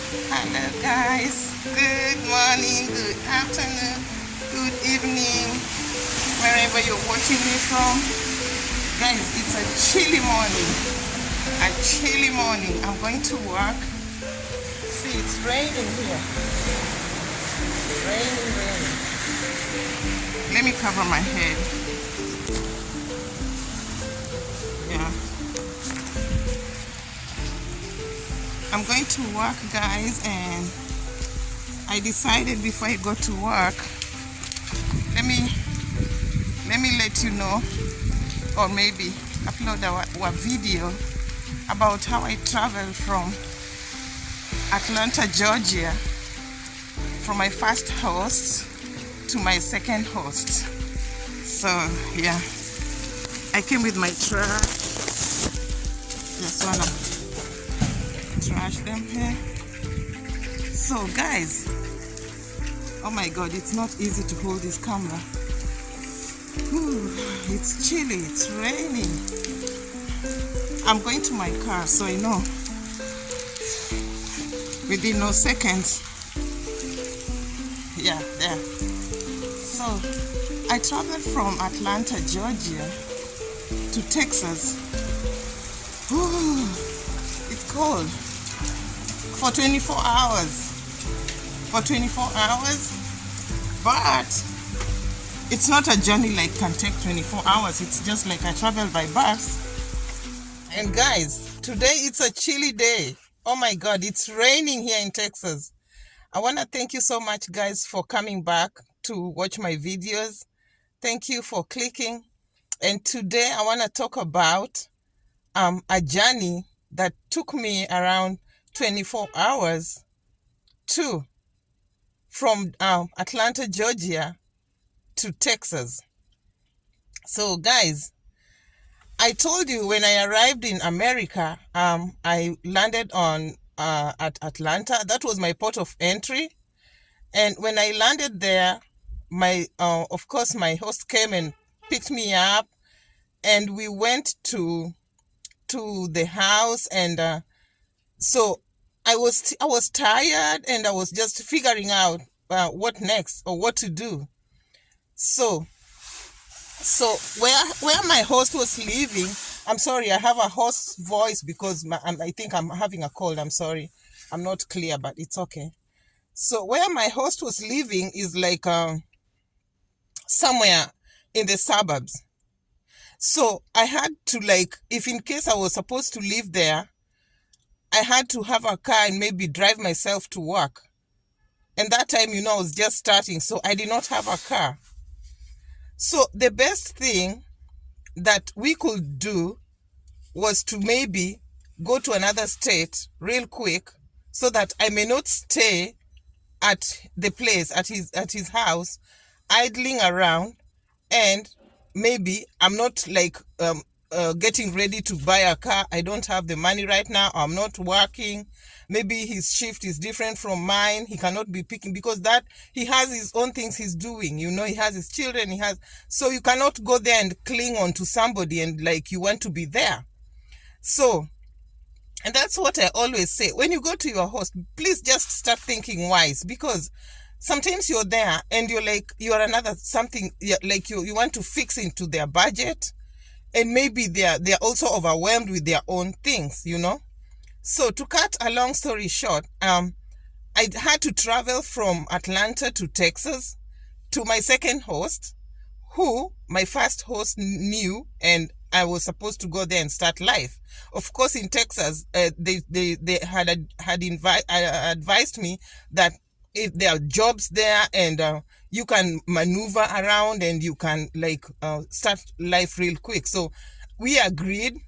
Hello guys, good morning, good afternoon, good evening, wherever you're watching me from. Guys, it's a chilly morning, I'm going to work. See, it's raining here, raining. Let me cover my head. Yeah, I'm going to work, guys, and I decided before I go to work, let me let you know, or maybe upload a video about how I traveled from Atlanta, Georgia, from my first host to my second host. So yeah, I came with my trash. Just wanna trash them here. So guys, oh my god, it's not easy to hold this camera. Whew, it's chilly, it's raining. I'm going to my car, so I know within no seconds. Yeah, there. So I traveled from Atlanta, Georgia to Texas. Whew, it's cold for 24 hours. But it's not a journey like can take 24 hours. It's just like I travel by bus. And guys, today it's a chilly day. Oh my god, it's raining here in Texas. I want to thank you so much, guys, for coming back to watch my videos. Thank you for clicking. And today I want to talk about a journey that took me around 24 hours from Atlanta, Georgia to Texas. So guys, I told you when I arrived in America, I landed at Atlanta. That was my port of entry. And when I landed there, of course my host came and picked me up, and we went to the house. And so I was tired, and I was just figuring out what next or what to do. So where my host was living, I'm sorry, I have a hoarse voice because I think I'm having a cold. I'm sorry, I'm not clear, but it's okay. So where my host was living is like somewhere in the suburbs. So I had to, like, if in case I was supposed to live there, I had to have a car and maybe drive myself to work. And that time, I was just starting, so I did not have a car. So the best thing that we could do was to maybe go to another state real quick, so that I may not stay at the place, at his house, idling around, and maybe I'm not like getting ready to buy a car. I don't have the money right now. I'm not working. Maybe his shift is different from mine. He cannot be picking because that he has his own things he's doing. He has his children. So you cannot go there and cling on to somebody and like you want to be there. So, and that's what I always say. When you go to your host, please just start thinking wise, because sometimes you're there and you're like, you're another something, like you want to fix into their budget, and maybe they're also overwhelmed with their own things. So to cut a long story short, I had to travel from Atlanta to Texas to my second host, who my first host knew, and I was supposed to go there and start life. Of course, in Texas, they had advised me that if there are jobs there, and you can maneuver around and you can start life real quick. So we agreed,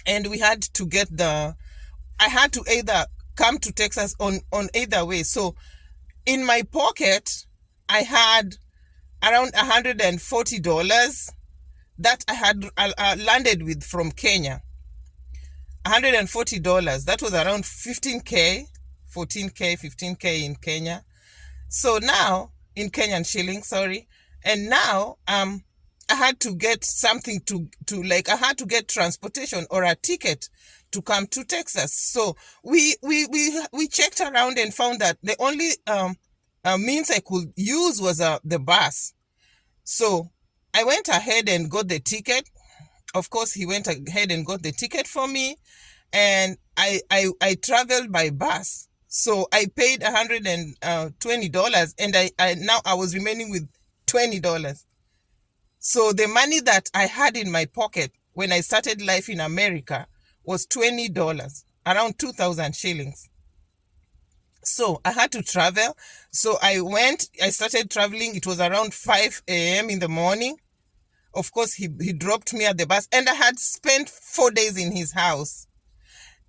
and we had to I had to either come to Texas on either way. So in my pocket, I had around $140 that I had landed with from Kenya. $140. That was around 15K, 14K, 15K in Kenya. So now, in Kenyan shilling, sorry. And now, I had to get something to I had to get transportation or a ticket to come to Texas. So we checked around and found that the only means I could use was the bus. So I went ahead and got the ticket. Of course, he went ahead and got the ticket for me, and I traveled by bus. So I paid $120, and I was remaining with $20. So the money that I had in my pocket when I started life in America was $20, around 2,000 shillings. So I had to travel. So I started traveling. It was around 5 a.m. in the morning. Of course, he dropped me at the bus, and I had spent 4 days in his house.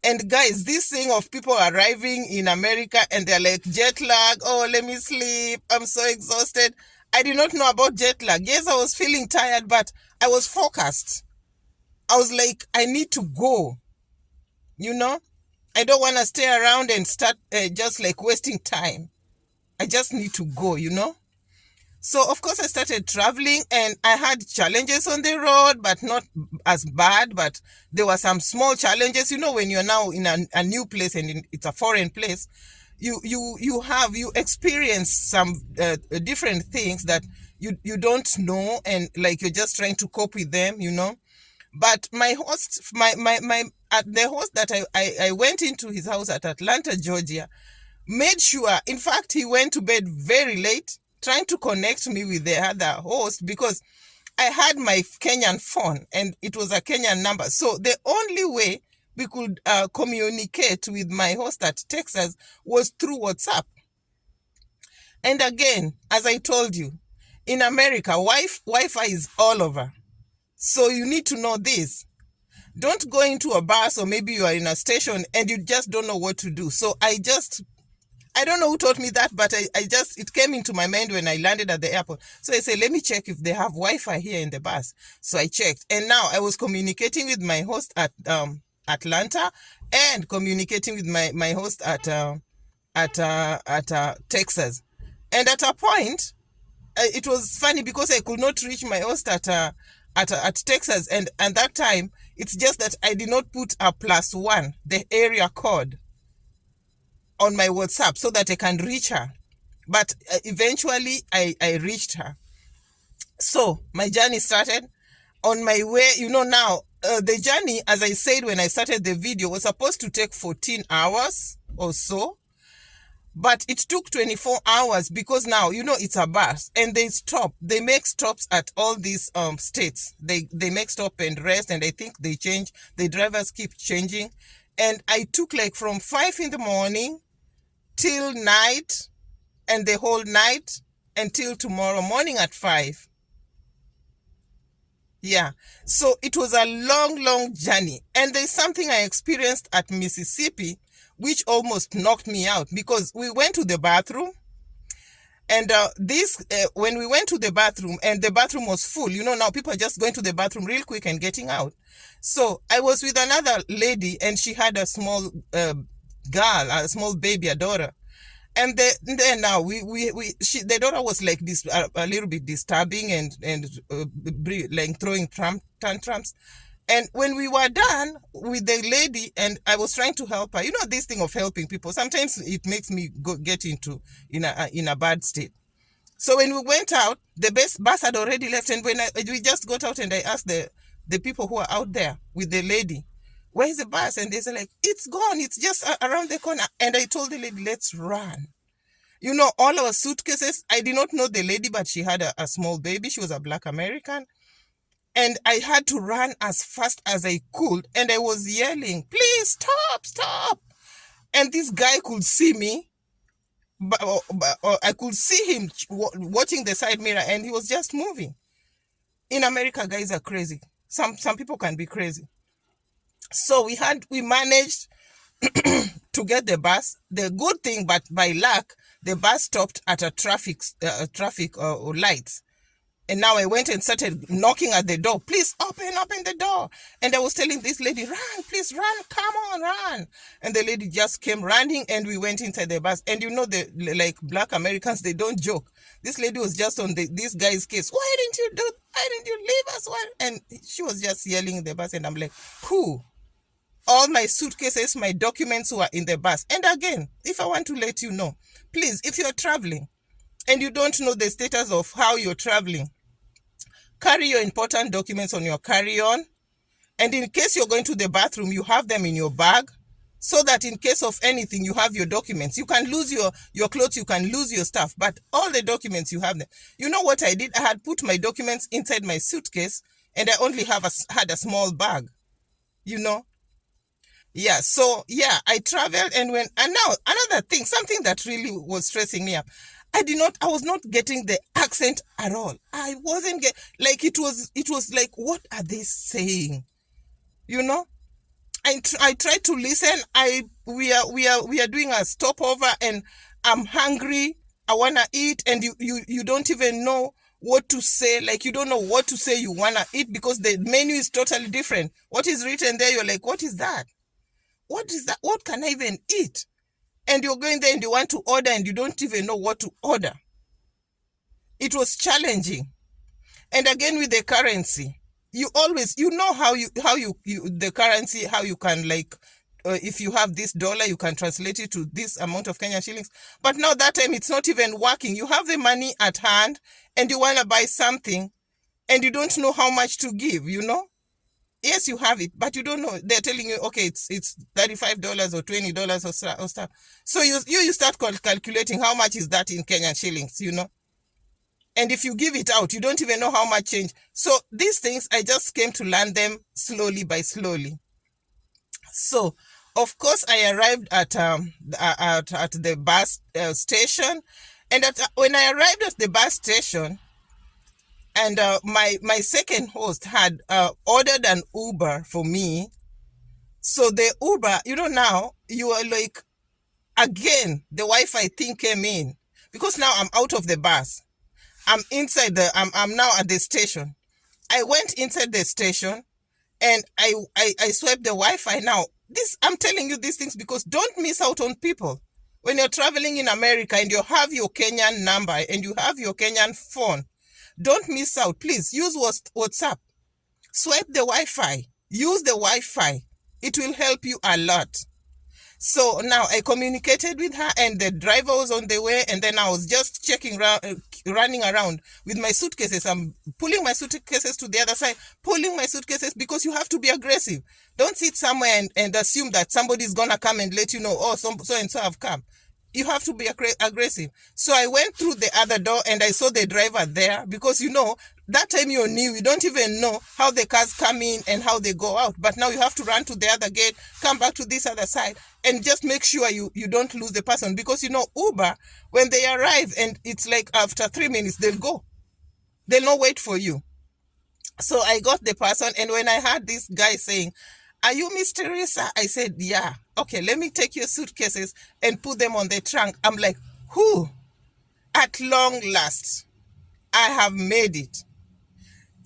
And guys, this thing of people arriving in America and they're like, jet lag, oh, let me sleep, I'm so exhausted. I did not know about jet lag. Yes, I was feeling tired, but I was focused. I was like, I need to go. I don't want to stay around and start just like wasting time. I just need to go. So, of course, I started traveling, and I had challenges on the road, but not as bad. But there were some small challenges. When you're now in a new place and it's a foreign place, you experience some different things that you don't know, and like you're just trying to cope with them, But my host, the host that I went into his house at Atlanta, Georgia, made sure, in fact, he went to bed very late, trying to connect me with the other host, because I had my Kenyan phone and it was a Kenyan number. So the only way we could communicate with my host at Texas was through WhatsApp. And again, as I told you, in America, Wi-Fi is all over. So you need to know this. Don't go into a bus, or maybe you are in a station and you just don't know what to do. So I don't know who taught me that, but it came into my mind when I landed at the airport. So I said, let me check if they have Wi-Fi here in the bus. So I checked, and now I was communicating with my host at Atlanta, and communicating with my host at Texas. And at a point, it was funny because I could not reach my host at Texas, and at that time, it's just that I did not put a +1, the area code, on my WhatsApp so that I can reach her. But eventually I reached her. So my journey started. On my way, now the journey, as I said when I started the video, was supposed to take 14 hours or so. But it took 24 hours because now, it's a bus, and they make stops at all these states. They make stop and rest, and I think they change. The drivers keep changing. And I took like from 5 in the morning till night, and the whole night until tomorrow morning at 5. Yeah. So it was a long journey. And there's something I experienced at Mississippi which almost knocked me out, because we went to the bathroom, and when we went to the bathroom and the bathroom was full, now people are just going to the bathroom real quick and getting out. So I was with another lady, and she had a small girl, a small baby, a daughter. And then now the daughter was like this, a little bit disturbing and like throwing tantrums. And when we were done with the lady, and I was trying to help her, this thing of helping people, sometimes it makes me get into in a bad state. So when we went out, the bus had already left, and when we just got out, and I asked the people who are out there with the lady, where is the bus? And they said, like, it's gone, it's just around the corner. And I told the lady, let's run. All our suitcases, I did not know the lady, but she had a small baby. She was a Black American. And I had to run as fast as I could. And I was yelling, please stop. And this guy could see me. But I could see him watching the side mirror, and he was just moving. In America, guys are crazy. Some people can be crazy. So we managed to get the bus. The good thing, but by luck, the bus stopped at a traffic lights. And now I went and started knocking at the door. Please open the door. And I was telling this lady, run, please run, come on, run. And the lady just came running, and we went inside the bus. And like Black Americans, they don't joke. This lady was just on this guy's case. Why didn't you leave us? And she was just yelling in the bus, and I'm like, who? All my suitcases, my documents were in the bus. And again, if I want to let you know, please, if you're traveling and you don't know the status of how you're traveling, carry your important documents on your carry-on. And in case you're going to the bathroom, you have them in your bag, so that in case of anything, you have your documents. You can lose your clothes, you can lose your stuff, but all the documents, you have them. You know what I did? I had put my documents inside my suitcase, and I only had a small bag, you know? Yeah, so yeah, I traveled and now another thing, something that really was stressing me up. I was not getting the accent at all. I wasn't like, it was like, what are they saying? You know? I tried to listen. We are doing a stopover and I'm hungry. I wanna eat, and you don't even know what to say. Like, you don't know what to say you wanna eat because the menu is totally different. What is written there, you're like, what is that? What is that? What can I even eat? And you're going there and you want to order and you don't even know what to order. It was challenging. And again, with the currency, you know how the currency, how you can, like, if you have this dollar, you can translate it to this amount of Kenyan shillings. But now that time, it's not even working. You have the money at hand and you want to buy something and you don't know how much to give, you know? Yes, you have it, but you don't know. They're telling you, okay, it's $35 or $20 or stuff. So you start calculating how much is that in Kenyan shillings, you know? And if you give it out, you don't even know how much change. So these things, I just came to learn them slowly by slowly. So, of course, I arrived at the bus station. And when I arrived at the bus station, and my second host had ordered an Uber for me. So the Uber, now you are like, again, the Wi-Fi thing came in. Because now I'm out of the bus. I'm inside I'm now at the station. I went inside the station and I swiped the Wi-Fi. Now, I'm telling you these things because don't miss out on people. When you're traveling in America and you have your Kenyan number and you have your Kenyan phone, don't miss out. Please use WhatsApp. Swipe the Wi-Fi. Use the Wi-Fi. It will help you a lot. So now I communicated with her and the driver was on the way, and then I was just running around with my suitcases. I'm pulling my suitcases to the other side, pulling my suitcases, because you have to be aggressive. Don't sit somewhere and assume that somebody's going to come and let you know, oh, so and so have come. You have to be aggressive. So I went through the other door and I saw the driver there, because, that time you're new, you don't even know how the cars come in and how they go out. But now you have to run to the other gate, come back to this other side, and just make sure you don't lose the person. Because, Uber, when they arrive and it's like after 3 minutes, they'll go. They'll not wait for you. So I got the person, and when I heard this guy saying, "Are you Miss Teresa?" I said, "Yeah." "Okay, let me take your suitcases and put them on the trunk." I'm like, whew, at long last, I have made it.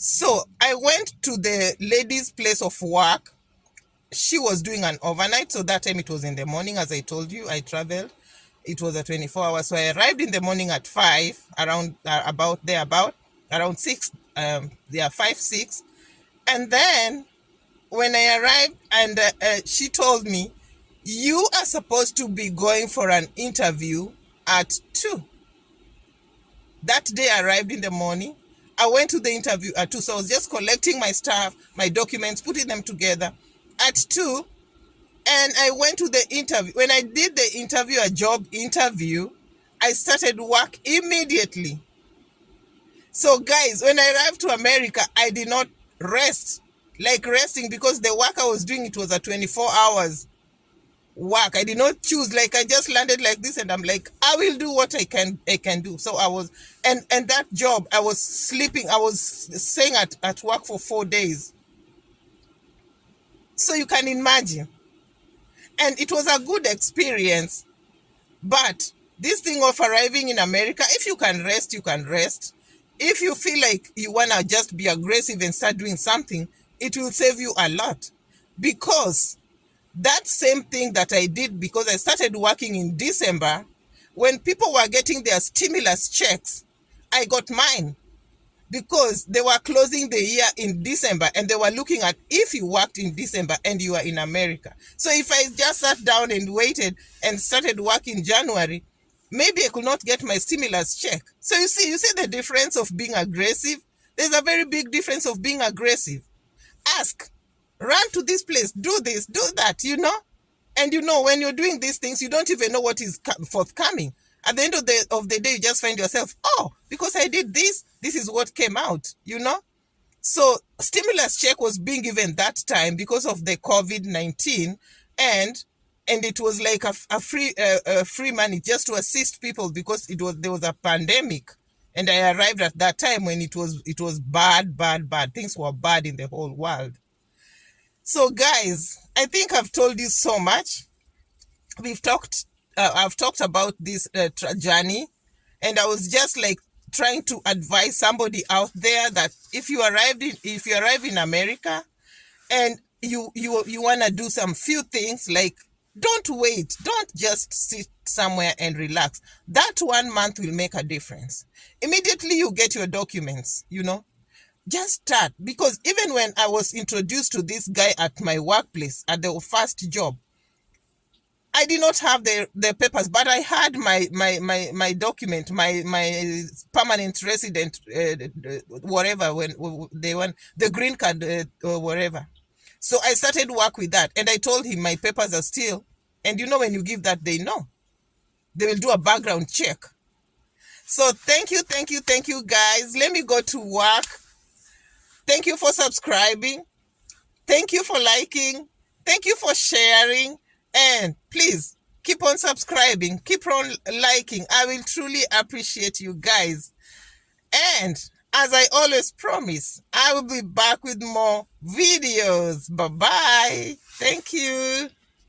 So I went to the lady's place of work. She was doing an overnight. So that time it was in the morning. As I told you, I traveled. It was a 24 hours. So I arrived in the morning at 5, around 6, 5, 6. And then when I arrived, and she told me, "You are supposed to be going for an interview at 2. That day I arrived in the morning. I went to the interview at 2. So I was just collecting my stuff, my documents, putting them together at 2. And I went to the interview. When I did the interview, a job interview, I started work immediately. So guys, when I arrived to America, I did not rest, like resting, because the work I was doing, it was a 24 hours work. I did not choose, like I just landed like this and I'm like, I will do what I can do. So I was, and that job, I was sleeping, I was staying at work for 4 days. So you can imagine. And it was a good experience. But this thing of arriving in America, if you can rest, you can rest. If you feel like you want to just be aggressive and start doing something, it will save you a lot. Because that same thing that I did, because I started working in December, when people were getting their stimulus checks, I got mine. because they were closing the year in December and they were looking at if you worked in December and you are in America. So if I just sat down and waited and started work in January, maybe I could not get my stimulus check. So you see the difference of being aggressive. There's a very big difference of being aggressive. Ask, run to this place, do this, do that, And when you're doing these things, you don't even know what is forthcoming. At the end of the day, you just find yourself, oh, because I did this, this is what came out, So stimulus check was being given that time because of the COVID-19, and it was like a free money just to assist people because there was a pandemic, and I arrived at that time when it was bad. Things were bad in the whole world. So guys, I think I've told you so much. I've talked about this journey, and I was just like trying to advise somebody out there that if you arrive in America and you want to do some few things, like don't wait, don't just sit somewhere and relax. That 1 month will make a difference. Immediately you get your documents, just start. Because even when I was introduced to this guy at my workplace at the first job, I did not have the papers, but I had my document, my permanent resident, whatever, when they want the green card, or whatever. So I started work with that, and I told him my papers are still. And when you give that, they know. They will do a background check. So thank you, guys. Let me go to work. Thank you for subscribing. Thank you for liking. Thank you for sharing. And please keep on subscribing. Keep on liking. I will truly appreciate you guys. And as I always promise, I will be back with more videos. Bye-bye. Thank you.